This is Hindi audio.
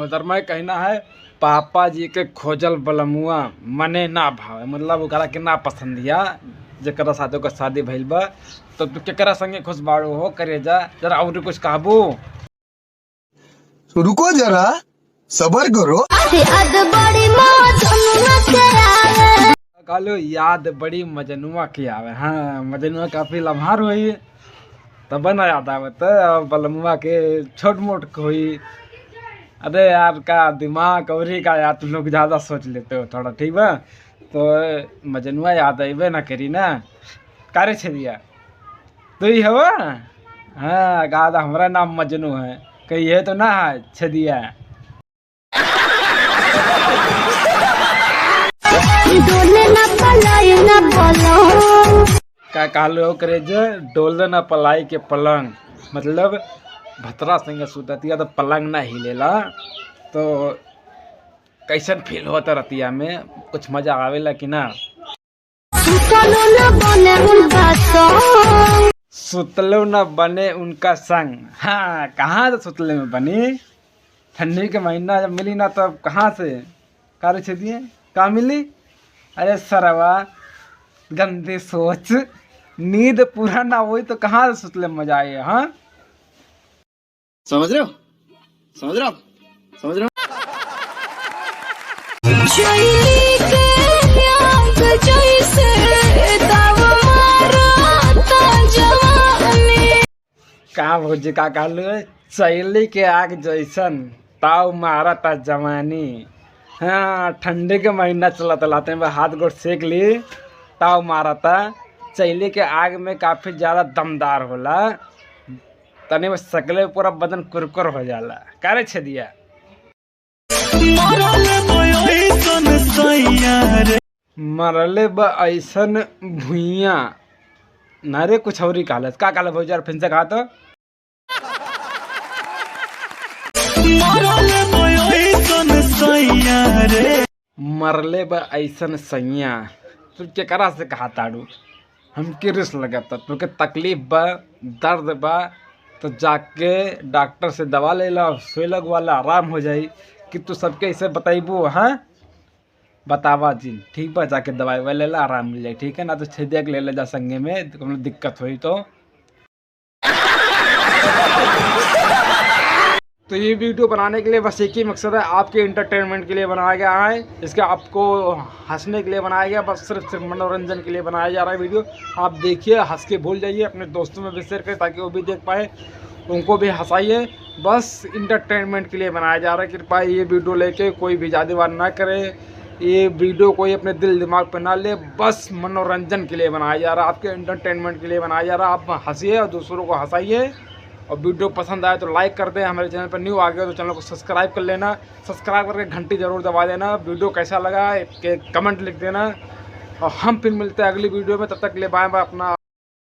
उधर मैं कहना है पापा जी के खोजल बलमुआ मने ना भावे, मतलब ओकरा के ना पसंदिया जरा साथों का शादी भइल बा। तो तू केकरा संगे खुश बाड़ू हो करे जा जरा और कुछ कहबू। रुको जरा सबर करो। कहलो याद बड़ी मजनुआ की आवे। हाँ मजनुआ काफी लम्हार हुई तब ना याद आवे तो बलमुआ के छोट मोट हुई। अरे यार का दिमाग और का यार तुम लोग ज़्यादा सोच लेते हो थोड़ा, ठीक बा। तो मजनुआ याद अबे ना करी ना कारे छेदिया तो ही हवा। हाँ कहा हमारा नाम मजनू है, कही है तो ना है छेदिया। का कहलो करे जे डोल ना पलाई के पलंग, मतलब भतरा संगे सुततिया तो पलंग ना हिलेला तो कैसन फील होता रतिया में, कुछ मजा आवेला कि ना। सुतलो न बने उनका संग। हाँ कहाँ से सुतले में बनी, ठंडी के महीना जब मिली ना तब कहाँ से कार छे दिए कहाँ मिली। अरे सरवा गंदी सोच, नींद पूरा ना हुई तो कहाँ से सुतले में मजा आए। हाँ समझ रहे हो, समझ रहे हो, समझ रहे हो। कहाँ भौजी का कहलू चैली के आग जैसन ताव मारा था जवानी। हाँ ठंडे के महीना चला लाते में हाथ गोड़ सेक ली ताव मारा था। चैली के आग में काफ़ी ज़्यादा दमदार होला, तने में सकले पूरा बदन कुरकुर हो जाला। कारे छेदिया मरले ब ऐसन भुइया नारे कुछ और ही कहलस। का कहल भौजी फिर से कहा तो मरले बा ऐसन सैया। तू केकरा से कहा ताड़ू, हमके रिस लगता तुके तकलीफ बा दर्द बा तो जाके डॉक्टर से दवा ले ला, सुई लगवाला आराम हो जाई। कि तू सबके ऐसे बताइबू। हाँ बतावा जी ठीक बा, जाके दवाई वाई ले ला आराम मिल जाए, ठीक है ना। तो छेदिया के ले ले जा संगे में तो दिक्कत हुई तो ये वीडियो बनाने के लिए बस एक ही मकसद है, आपके इंटरटेनमेंट के लिए बनाया गया है। इसके आपको हंसने के लिए बनाया गया, बस सिर्फ मनोरंजन के लिए बनाया जा रहा है वीडियो। आप देखिए हंस के भूल जाइए, अपने दोस्तों में भी शेयर करें ताकि वो भी देख पाए, उनको भी हंसाइए। बस इंटरटेनमेंट के लिए बनाया जा रहा है। कृपया ये वीडियो लेके कोई भी जादीवार ना करे, ये वीडियो कोई अपने दिल दिमाग पर ना ले, बस मनोरंजन के लिए बनाया जा रहा है, आपके इंटरटेनमेंट के लिए बनाया जा रहा है। आप हंसिए और दूसरों को हंसाइए। और वीडियो पसंद आए तो लाइक कर दें, हमारे चैनल पर न्यू आ गए तो चैनल को सब्सक्राइब कर लेना, सब्सक्राइब करके घंटी ज़रूर दबा देना। वीडियो कैसा लगा के कमेंट लिख देना और हम फिर मिलते हैं अगली वीडियो में। तब तक ले बाय बाय अपना।